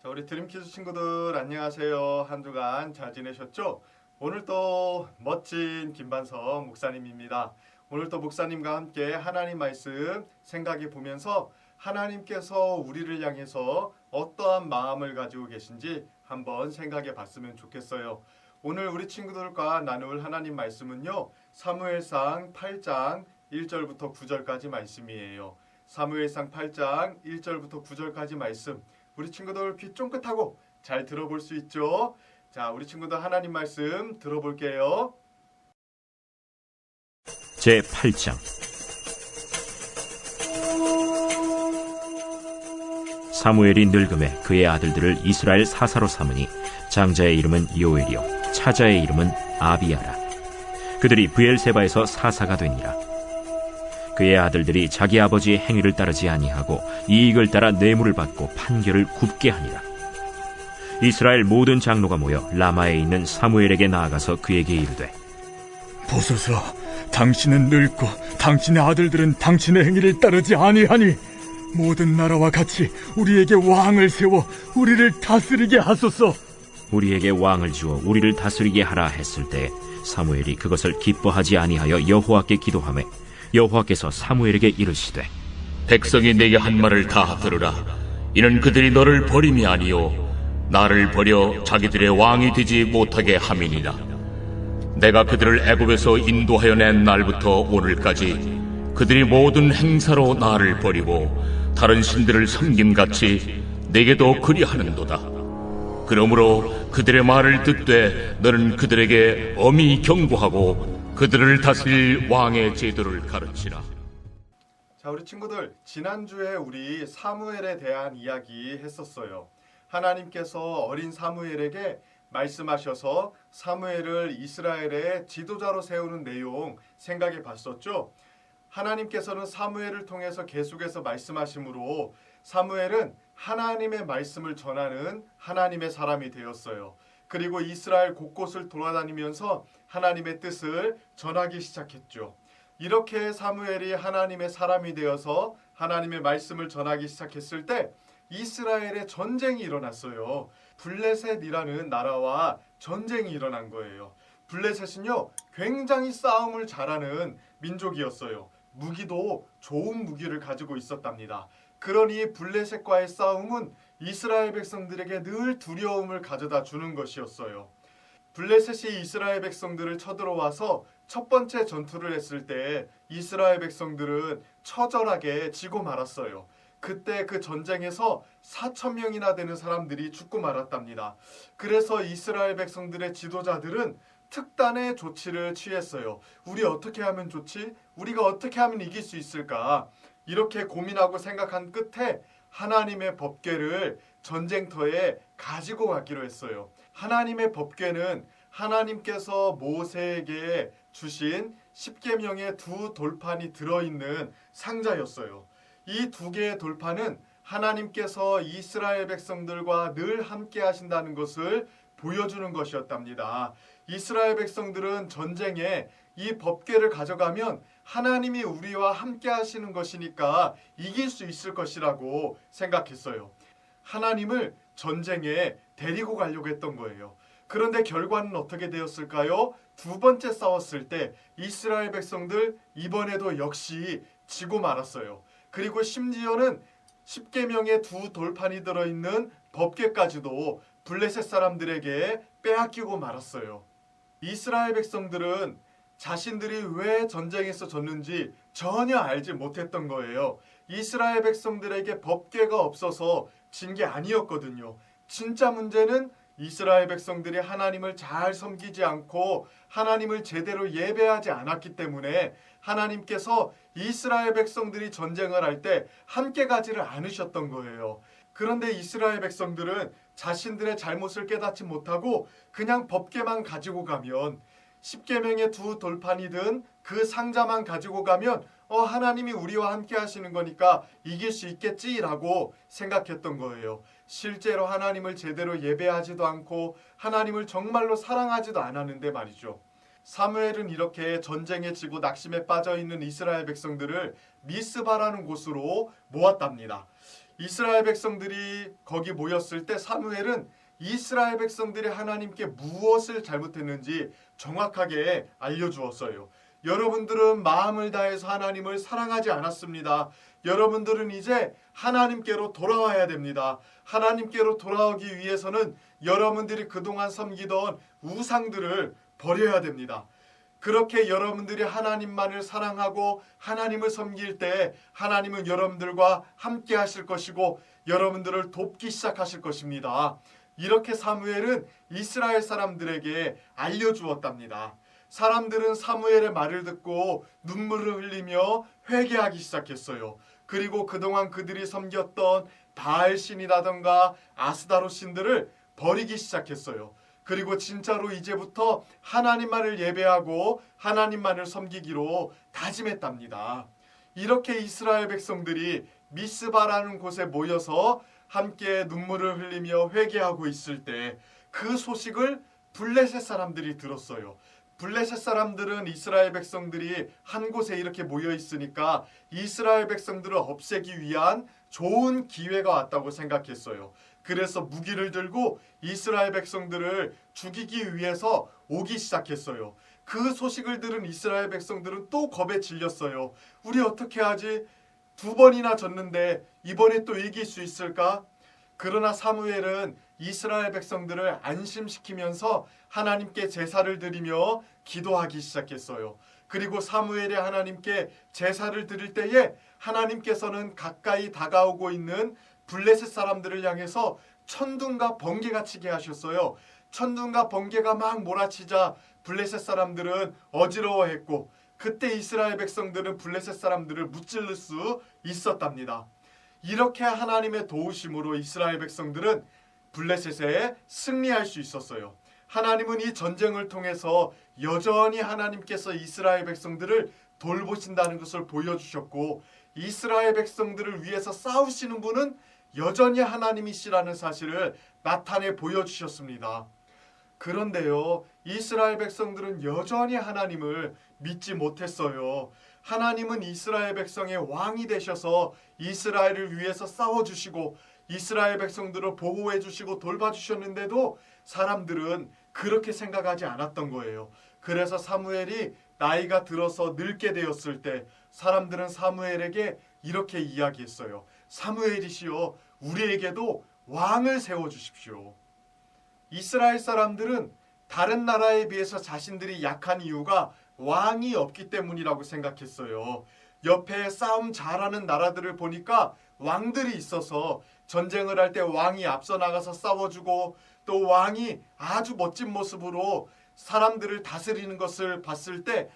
자, 우리 드림키즈 친구들 안녕하세요. 한 주간 잘 지내셨죠? 오늘 또 멋진 김반석 목사님입니다. 오늘 또 목사님과 함께 하나님 말씀 생각해 보면서 하나님께서 우리를 향해서 어떠한 마음을 가지고 계신지 한번 생각해 봤으면 좋겠어요. 오늘 우리 친구들과 나눌 하나님 말씀은요. 사무엘상 8장 1절부터 9절까지 말씀이에요. 사무엘상 8장 1절부터 9절까지 말씀. 우리 친구들 귀 쫑긋하고 잘 들어볼 수 있죠? 자, 우리 친구들 하나님 말씀 들어볼게요. 제8장 사무엘이 늙음에 그의 아들들을 이스라엘 사사로 삼으니 장자의 이름은 요엘이요 차자의 이름은 아비야라. 그들이 브엘세바에서 사사가 되니라. 그의 아들들이 자기 아버지의 행위를 따르지 아니하고 이익을 따라 뇌물을 받고 판결을 굽게 하니라. 이스라엘 모든 장로가 모여 라마에 있는 사무엘에게 나아가서 그에게 이르되, 보소서, 당신은 늙고 당신의 아들들은 당신의 행위를 따르지 아니하니 모든 나라와 같이 우리에게 왕을 세워 우리를 다스리게 하소서. 우리에게 왕을 주어 우리를 다스리게 하라 했을 때 사무엘이 그것을 기뻐하지 아니하여 여호와께 기도하매 여호와께서 사무엘에게 이르시되, 백성이 내게 한 말을 다 들으라. 이는 그들이 너를 버림이 아니요 나를 버려 자기들의 왕이 되지 못하게 함이니라. 내가 그들을 애굽에서 인도하여 낸 날부터 오늘까지 그들이 모든 행사로 나를 버리고 다른 신들을 섬김같이 내게도 그리하는도다. 그러므로 그들의 말을 듣되 너는 그들에게 엄히 경고하고 그들을 다스릴 왕의 제도를 가르치라. 자, 우리 친구들 지난주에 우리 사무엘에 대한 이야기 했었어요. 하나님께서 어린 사무엘에게 말씀하셔서 사무엘을 이스라엘의 지도자로 세우는 내용 생각해 봤었죠. 하나님께서는 사무엘을 통해서 계속해서 말씀하심으로 사무엘은 하나님의 말씀을 전하는 하나님의 사람이 되었어요. 그리고 이스라엘 곳곳을 돌아다니면서 하나님의 뜻을 전하기 시작했죠. 이렇게 사무엘이 하나님의 사람이 되어서 하나님의 말씀을 전하기 시작했을 때 이스라엘에 전쟁이 일어났어요. 블레셋이라는 나라와 전쟁이 일어난 거예요. 블레셋은요, 굉장히 싸움을 잘하는 민족이었어요. 무기도 좋은 무기를 가지고 있었답니다. 그러니 블레셋과의 싸움은 이스라엘 백성들에게 늘 두려움을 가져다 주는 것이었어요. 블레셋이 이스라엘 백성들을 쳐들어와서 첫 번째 전투를 했을 때 이스라엘 백성들은 처절하게 지고 말았어요. 그때 그 전쟁에서 4,000명이나 되는 사람들이 죽고 말았답니다. 그래서 이스라엘 백성들의 지도자들은 특단의 조치를 취했어요. 우리 어떻게 하면 좋지? 우리가 어떻게 하면 이길 수 있을까? 이렇게 고민하고 생각한 끝에 하나님의 법궤를 전쟁터에 가지고 가기로 했어요. 하나님의 법궤는 하나님께서 모세에게 주신 10계명의 두 돌판이 들어있는 상자였어요. 이 두 개의 돌판은 하나님께서 이스라엘 백성들과 늘 함께 하신다는 것을 보여주는 것이었답니다. 이스라엘 백성들은 전쟁에 이 법궤를 가져가면 하나님이 우리와 함께 하시는 것이니까 이길 수 있을 것이라고 생각했어요. 하나님을 전쟁에 데리고 가려고 했던 거예요. 그런데 결과는 어떻게 되었을까요? 두 번째 싸웠을 때 이스라엘 백성들 이번에도 역시 지고 말았어요. 그리고 심지어는 10계명의 두 돌판이 들어있는 법궤까지도 블레셋 사람들에게 빼앗기고 말았어요. 이스라엘 백성들은 자신들이 왜 전쟁에서 졌는지 전혀 알지 못했던 거예요. 이스라엘 백성들에게 법궤가 없어서 진 게 아니었거든요. 진짜 문제는 이스라엘 백성들이 하나님을 잘 섬기지 않고 하나님을 제대로 예배하지 않았기 때문에 하나님께서 이스라엘 백성들이 전쟁을 할 때 함께 가지를 않으셨던 거예요. 그런데 이스라엘 백성들은 자신들의 잘못을 깨닫지 못하고 그냥 법궤만 가지고 가면 10계명의 두 돌판이든 그 상자만 가지고 가면 하나님이 우리와 함께 하시는 거니까 이길 수 있겠지라고 생각했던 거예요. 실제로 하나님을 제대로 예배하지도 않고 하나님을 정말로 사랑하지도 않았는데 말이죠. 사무엘은 이렇게 전쟁에 지고 낙심에 빠져있는 이스라엘 백성들을 미스바라는 곳으로 모았답니다. 이스라엘 백성들이 거기 모였을 때 사무엘은 이스라엘 백성들이 하나님께 무엇을 잘못했는지 정확하게 알려주었어요. 여러분들은 마음을 다해서 하나님을 사랑하지 않았습니다. 여러분들은 이제 하나님께로 돌아와야 됩니다. 하나님께로 돌아오기 위해서는 여러분들이 그동안 섬기던 우상들을 버려야 됩니다. 그렇게 여러분들이 하나님만을 사랑하고 하나님을 섬길 때 하나님은 여러분들과 함께 하실 것이고 여러분들을 돕기 시작하실 것입니다. 이렇게 사무엘은 이스라엘 사람들에게 알려주었답니다. 사람들은 사무엘의 말을 듣고 눈물을 흘리며 회개하기 시작했어요. 그리고 그동안 그들이 섬겼던 바알 신이라던가 아스다로 신들을 버리기 시작했어요. 그리고 진짜로 이제부터 하나님만을 예배하고 하나님만을 섬기기로 다짐했답니다. 이렇게 이스라엘 백성들이 미스바라는 곳에 모여서 함께 눈물을 흘리며 회개하고 있을 때 그 소식을 블레셋 사람들이 들었어요. 블레셋 사람들은 이스라엘 백성들이 한 곳에 이렇게 모여 있으니까 이스라엘 백성들을 없애기 위한 좋은 기회가 왔다고 생각했어요. 그래서 무기를 들고 이스라엘 백성들을 죽이기 위해서 오기 시작했어요. 그 소식을 들은 이스라엘 백성들은 또 겁에 질렸어요. 우리 어떻게 하지? 2번이나 졌는데 이번에 또 이길 수 있을까? 그러나 사무엘은 이스라엘 백성들을 안심시키면서 하나님께 제사를 드리며 기도하기 시작했어요. 그리고 사무엘이 하나님께 제사를 드릴 때에 하나님께서는 가까이 다가오고 있는 블레셋 사람들을 향해서 천둥과 번개가 치게 하셨어요. 천둥과 번개가 막 몰아치자 블레셋 사람들은 어지러워했고 그때 이스라엘 백성들은 블레셋 사람들을 무찔러 수 있었답니다. 이렇게 하나님의 도우심으로 이스라엘 백성들은 블레셋에 승리할 수 있었어요. 하나님은 이 전쟁을 통해서 여전히 하나님께서 이스라엘 백성들을 돌보신다는 것을 보여주셨고 이스라엘 백성들을 위해서 싸우시는 분은 여전히 하나님이시라는 사실을 나타내 보여주셨습니다. 그런데요, 이스라엘 백성들은 여전히 하나님을 믿지 못했어요. 하나님은 이스라엘 백성의 왕이 되셔서 이스라엘을 위해서 싸워주시고 이스라엘 백성들을 보호해 주시고 돌봐주셨는데도 사람들은 그렇게 생각하지 않았던 거예요. 그래서 사무엘이 나이가 들어서 늙게 되었을 때 사람들은 사무엘에게 이렇게 이야기했어요. 사무엘이시여, 우리에게도 왕을 세워주십시오. 이스라엘 사람들은 다른 나라에 비해서 자신들이 약한 이유가 왕이 없기 때문이라고 생각했어요. 옆에 싸움 잘하는 나라들을 보니까 왕들이 있어서 전쟁을 할 때 왕이 앞서 나가서 싸워주고 또 왕이 아주 멋진 모습으로 사람들을 다스리는 것을 봤을 때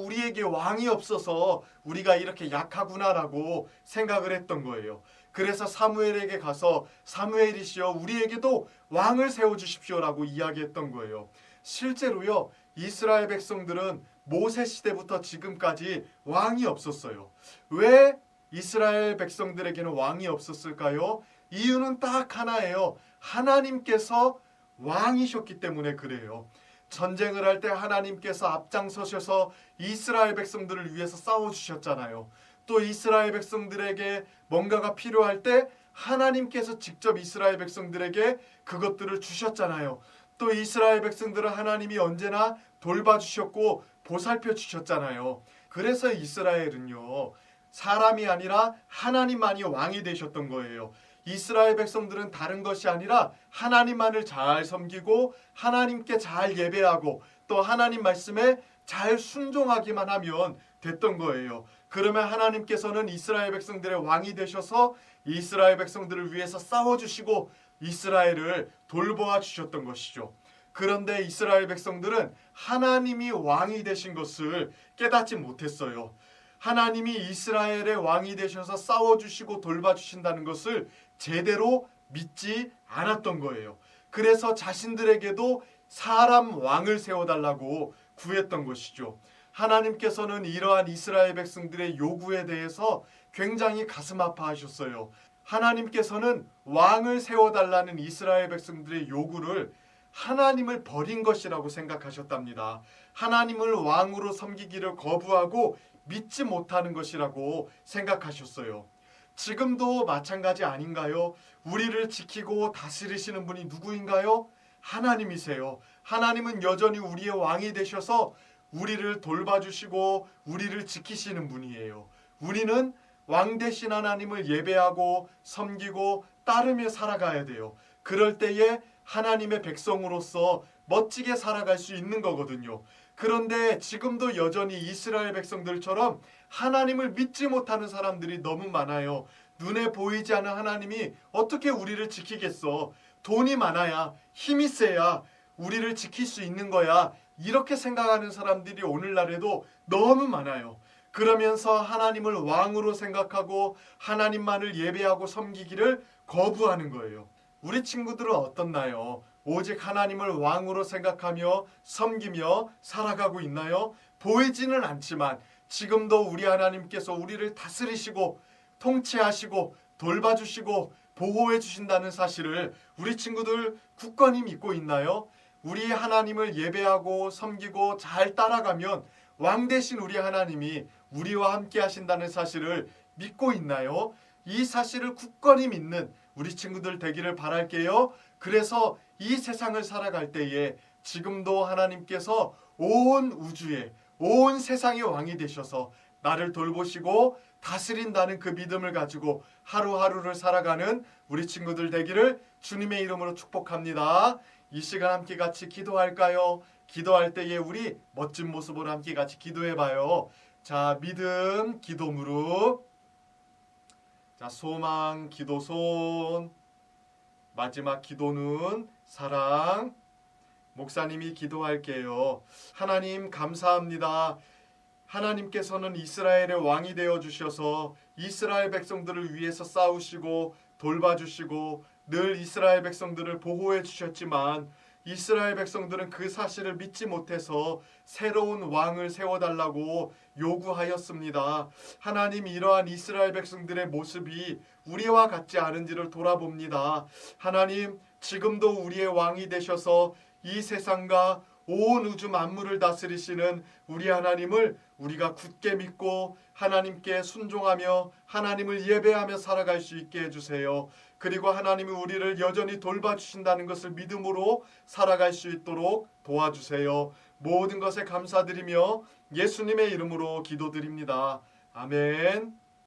우리에게 왕이 없어서 우리가 이렇게 약하구나라고 생각을 했던 거예요. 그래서 사무엘에게 가서 사무엘이시여, 우리에게도 왕을 세워주십시오라고 이야기했던 거예요. 실제로요, 이스라엘 백성들은 모세 시대부터 지금까지 왕이 없었어요. 왜 이스라엘 백성들에게는 왕이 없었을까요? 이유는 딱 하나예요. 하나님께서 왕이셨기 때문에 그래요. 전쟁을 할 때 하나님께서 앞장서셔서 이스라엘 백성들을 위해서 싸워주셨잖아요. 또 이스라엘 백성들에게 뭔가가 필요할 때 하나님께서 직접 이스라엘 백성들에게 그것들을 주셨잖아요. 또 이스라엘 백성들을 하나님이 언제나 돌봐주셨고 보살펴 주셨잖아요. 그래서 이스라엘은요, 사람이 아니라 하나님만이 왕이 되셨던 거예요. 이스라엘 백성들은 다른 것이 아니라 하나님만을 잘 섬기고 하나님께 잘 예배하고 또 하나님 말씀에 잘 순종하기만 하면 됐던 거예요. 그러면 하나님께서는 이스라엘 백성들의 왕이 되셔서 이스라엘 백성들을 위해서 싸워주시고 이스라엘을 돌보아 주셨던 것이죠. 그런데 이스라엘 백성들은 하나님이 왕이 되신 것을 깨닫지 못했어요. 하나님이 이스라엘의 왕이 되셔서 싸워주시고 돌봐주신다는 것을 제대로 믿지 않았던 거예요. 그래서 자신들에게도 사람 왕을 세워달라고 구했던 것이죠. 하나님께서는 이러한 이스라엘 백성들의 요구에 대해서 굉장히 가슴 아파하셨어요. 하나님께서는 왕을 세워달라는 이스라엘 백성들의 요구를 하나님을 버린 것이라고 생각하셨답니다. 하나님을 왕으로 섬기기를 거부하고 믿지 못하는 것이라고 생각하셨어요. 지금도 마찬가지 아닌가요? 우리를 지키고 다스리시는 분이 누구인가요? 하나님이세요. 하나님은 여전히 우리의 왕이 되셔서 우리를 돌봐주시고 우리를 지키시는 분이에요. 우리는 왕 되신 하나님을 예배하고 섬기고 따르며 살아가야 돼요. 그럴 때에 하나님의 백성으로서 멋지게 살아갈 수 있는 거거든요. 그런데 지금도 여전히 이스라엘 백성들처럼 하나님을 믿지 못하는 사람들이 너무 많아요. 눈에 보이지 않는 하나님이 어떻게 우리를 지키겠어? 돈이 많아야, 힘이 세야 우리를 지킬 수 있는 거야. 이렇게 생각하는 사람들이 오늘날에도 너무 많아요. 그러면서 하나님을 왕으로 생각하고 하나님만을 예배하고 섬기기를 거부하는 거예요. 우리 친구들은 어떻나요? 오직 하나님을 왕으로 생각하며 섬기며 살아가고 있나요? 보이지는 않지만 지금도 우리 하나님께서 우리를 다스리시고 통치하시고 돌봐주시고 보호해 주신다는 사실을 우리 친구들 굳건히 믿고 있나요? 우리 하나님을 예배하고 섬기고 잘 따라가면 왕 대신 우리 하나님이 우리와 함께 하신다는 사실을 믿고 있나요? 이 사실을 굳건히 믿는 우리 친구들 되기를 바랄게요. 그래서 이 세상을 살아갈 때에 지금도 하나님께서 온 우주에 온 세상의 왕이 되셔서 나를 돌보시고 다스린다는 그 믿음을 가지고 하루하루를 살아가는 우리 친구들 되기를 주님의 이름으로 축복합니다. 이 시간 함께 같이 기도할까요? 기도할 때에 우리 멋진 모습으로 함께 같이 기도해봐요. 자, 믿음, 기도 무릎. 자, 소망, 기도 손. 마지막 기도는 사랑. 목사님이 기도할게요. 하나님 감사합니다. 하나님께서는 이스라엘의 왕이 되어 주셔서 이스라엘 백성들을 위해서 싸우시고 돌봐주시고 늘 이스라엘 백성들을 보호해 주셨지만 이스라엘 백성들은 그 사실을 믿지 못해서 새로운 왕을 세워달라고 요구하였습니다. 하나님, 이러한 이스라엘 백성들의 모습이 우리와 같지 않은지를 돌아봅니다. 하나님, 지금도 우리의 왕이 되셔서 이 세상과 온 우주 만물을 다스리시는 우리 하나님을 우리가 굳게 믿고 하나님께 순종하며 하나님을 예배하며 살아갈 수 있게 해주세요. 그리고 하나님이 우리를 여전히 돌봐주신다는 것을 믿음으로 살아갈 수 있도록 도와주세요. 모든 것에 감사드리며 예수님의 이름으로 기도드립니다. 아멘.